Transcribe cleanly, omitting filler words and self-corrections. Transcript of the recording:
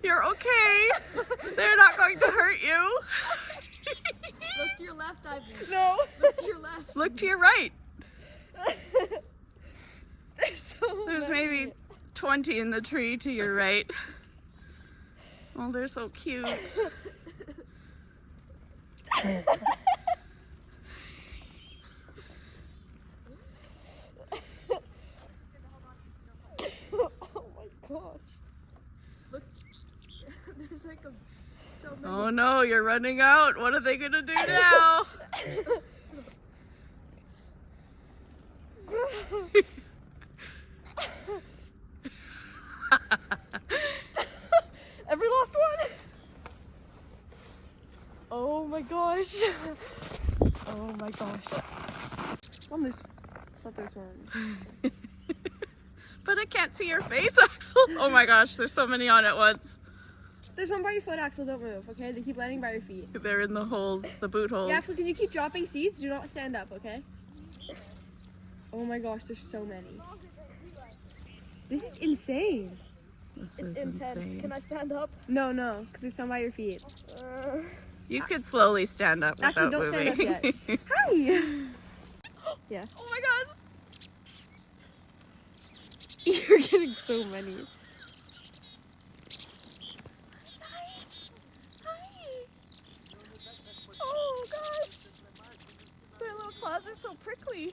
You're okay. They're not going to hurt you. Look to your left, Ivy. No. Look to your left. Look to your right. There's many. maybe 20 in the tree to your right. Oh, they're so cute. Oh my gosh. Look, there's like so many. Oh no, you're running out. What are they gonna do now? Every last one. Oh my gosh. Oh my gosh. On this. Not this one. But I can't see your face, Axel. Oh my gosh, there's so many on at once. There's one by your foot, Axel. Don't move, okay? They keep landing by your feet. They're in the holes, the boot holes. Yeah, Axel, can you keep dropping seeds? Do not stand up, okay? Oh my gosh, there's so many. This is insane. This It's is intense. insane. Can I stand up? No, because there's some by your feet. You could slowly stand up without Actually, don't stand up moving. yet. Hi! Yeah. Oh my gosh. You're getting so many. Oh gosh. Their little claws are so prickly.